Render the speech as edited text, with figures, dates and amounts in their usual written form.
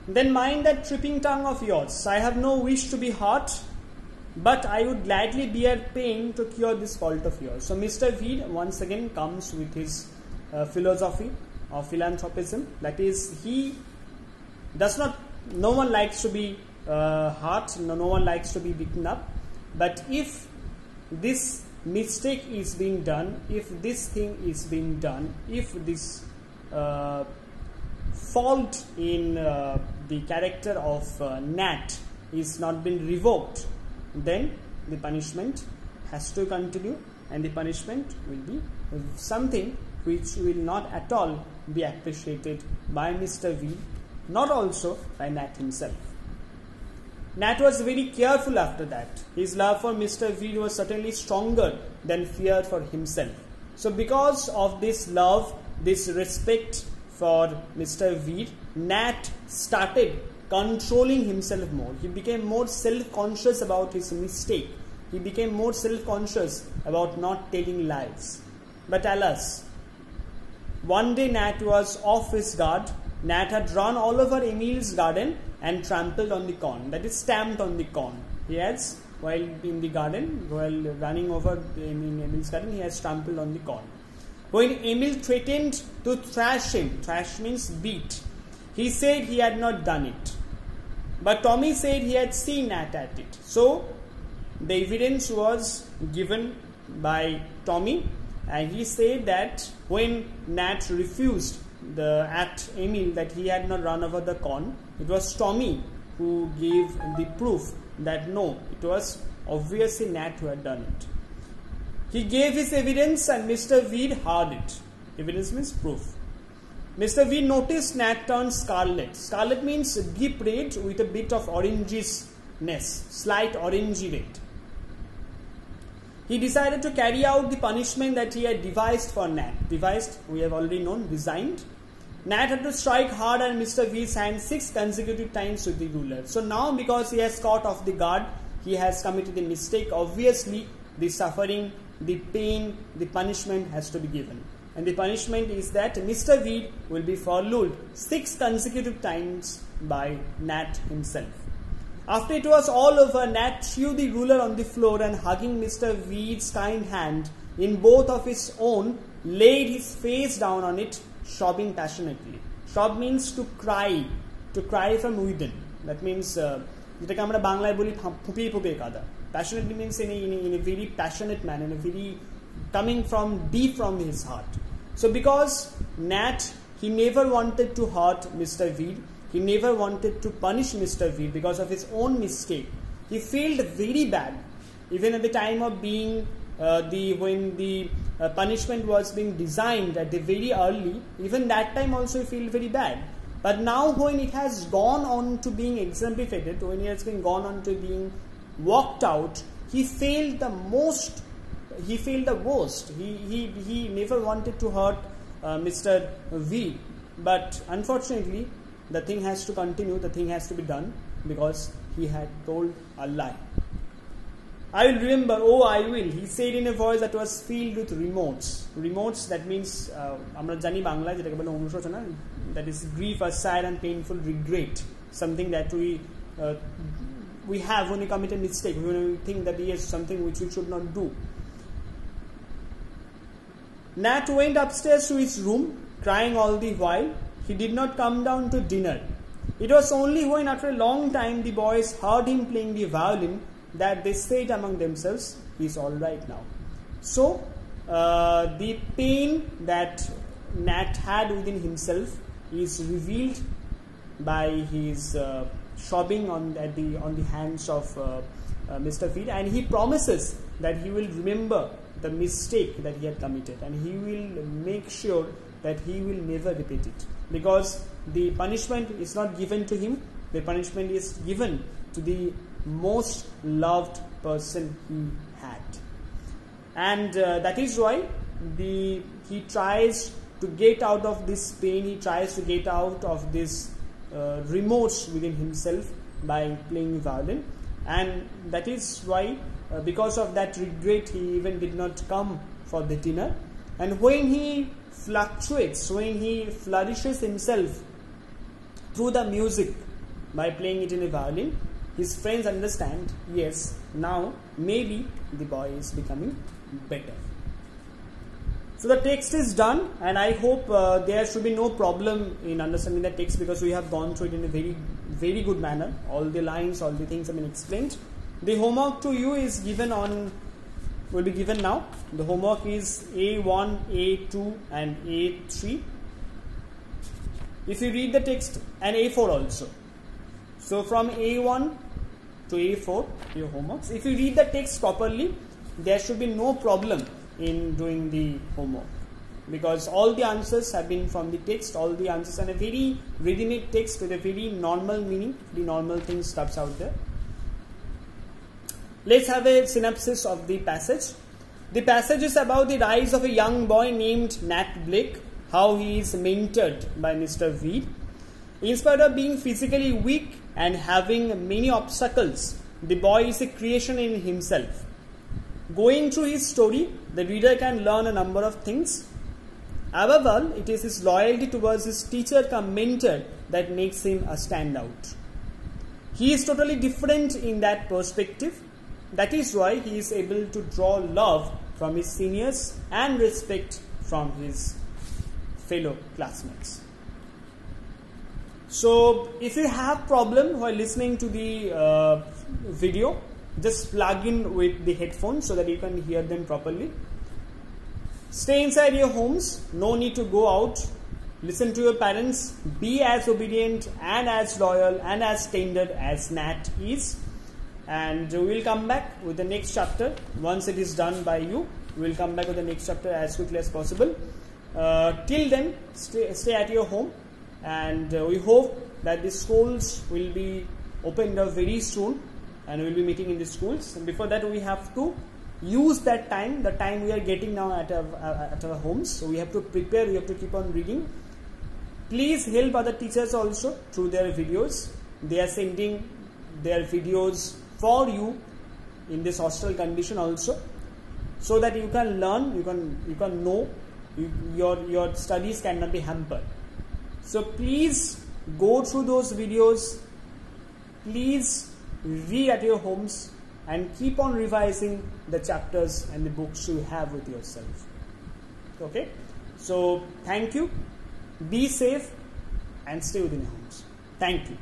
Then mind that tripping tongue of yours. I have no wish to be hurt, but I would gladly bear pain to cure this fault of yours. So Mr. Veed once again comes with his philosophy of philanthropism. That is, he does not, no one likes to be hurt, no one likes to be beaten up. But if this mistake is being done, if this thing is being done, if this fault in the character of Nat is not been revoked, then the punishment has to continue, and the punishment will be something which will not at all be appreciated by Mr. Veed, not also by Nat himself. Nat was very careful after that. His love for Mr. Veed was certainly stronger than fear for himself. So because of this love, this respect for Mr. Veed, Nat started controlling himself more. He became more self-conscious about his mistake. He became more self-conscious about not telling lies. But alas, one day Nat was off his guard. Nat had run all over Emil's garden and trampled on the corn, that is stamped on the corn. He has, while in the garden, while running over in Emil's garden, he has trampled on the corn. When Emil threatened to thrash him, thrash means beat, he said he had not done it. But Tommy said he had seen Nat at it. So the evidence was given by Tommy, and he said that when Nat refused at Emil that he had not run over the corn, it was Tommy who gave the proof that no, it was obviously Nat who had done it. He gave his evidence and Mr. Veed heard it. Evidence means proof. Mr. Veed noticed Nat turned scarlet. Scarlet means deep red with a bit of orangeness, slight orangey red. He decided to carry out the punishment that he had devised for Nat. Devised, we have already known, designed. Nat had to strike hard on Mr. Veed's hand 6 consecutive times with the ruler. So now, because he has caught off the guard, he has committed a mistake. Obviously, the suffering, the pain, the punishment has to be given. And the punishment is that Mr. Veed will be followed 6 consecutive times by Nat himself. After it was all over, Nat threw the ruler on the floor and, hugging Mr. Veed's kind hand in both of his own, laid his face down on it, sobbing passionately. Sob means to cry from within. That means, যেটাকে আমরা বাংলায় বলি ফুপিয়ে ফুপিয়ে কাঁদা. Passionately means in a very passionate manner, in a very coming from deep from his heart. So because Nat, he never wanted to hurt Mr. Veed, he never wanted to punish Mr. Veed because of his own mistake. He felt very bad, even at the time of being when the punishment was being designed at the very early. Even that time also he felt very bad. But now when it has gone on to being exemplified, when it has been gone on to being walked out, he felt the most. He felt the worst. He never wanted to hurt Mr. Veed, but unfortunately, the thing has to continue. The thing has to be done because he had told a lie. I will remember. Oh, I will. He said in a voice that was filled with remorse. Remorse, that means আমরা জানি বাংলায় যেটাকে বলে অনুশোচনা. That is grief, a sad and painful regret. Something that we have when we commit a mistake. When we think that yes, something which we should not do. Nat went upstairs to his room, crying all the while. He did not come down to dinner. It was only when, after a long time, the boys heard him playing the violin that they said among themselves, "He's all right now." So, the pain that Nat had within himself is revealed by his sobbing on the hands of Mr. Veed, and he promises that he will remember the mistake that he had committed, and he will make sure that he will never repeat it, because the punishment is not given to him. The punishment is given to the most loved person he had, and that is why he tries to get out of this pain. He tries to get out of this remorse within himself by playing violin, and that is why because of that regret he even did not come for the dinner. And when he fluctuates, when he flourishes himself through the music, by playing it in a violin, his friends understand, yes, now maybe the boy is becoming better. So the text is done, and I hope there should be no problem in understanding the text, because we have gone through it in a very good manner. All the lines, all the things have been explained. The homework to you is given will be given now. The homework is A1, A2 and A3. If you read the text, and A4 also. So from A1 to A4, your homeworks. If you read the text properly, there should be no problem in doing the homework, because all the answers have been from the text. All the answers are a very ready-made text with a very normal meaning, the normal things stuffs out there. Let's have a synopsis of the passage. The passage is about the rise of a young boy named Nat Blake, how he is mentored by Mr. Weed. In spite of being physically weak and having many obstacles, the boy is a creation in himself. Going through his story, the reader can learn a number of things. Above all, it is his loyalty towards his teacher cum mentor that makes him a standout. He is totally different in that perspective. That is why he is able to draw love from his seniors and respect from his fellow classmates. So, if you have problem while listening to the video, just plug in with the headphones so that you can hear them properly. Stay inside your homes, no need to go out. Listen to your parents, be as obedient and as loyal and as tender as Nat is. And we will come back with the next chapter. Once it is done by you, we will come back with the next chapter as quickly as possible. Till then, stay at your home, and we hope that the schools will be opened up very soon, and we will be meeting in the schools. And before that, we have to use that time, the time we are getting now at our homes. So we have to prepare, we have to keep on reading. Please help other teachers also through their videos. They are sending their videos for you in this hostel condition also, so that you can learn, you can know, your studies cannot be hampered. So please go through those videos, please read at your homes, and keep on revising the chapters and the books you have with yourself. Okay, so thank you, be safe and stay within your homes. Thank you.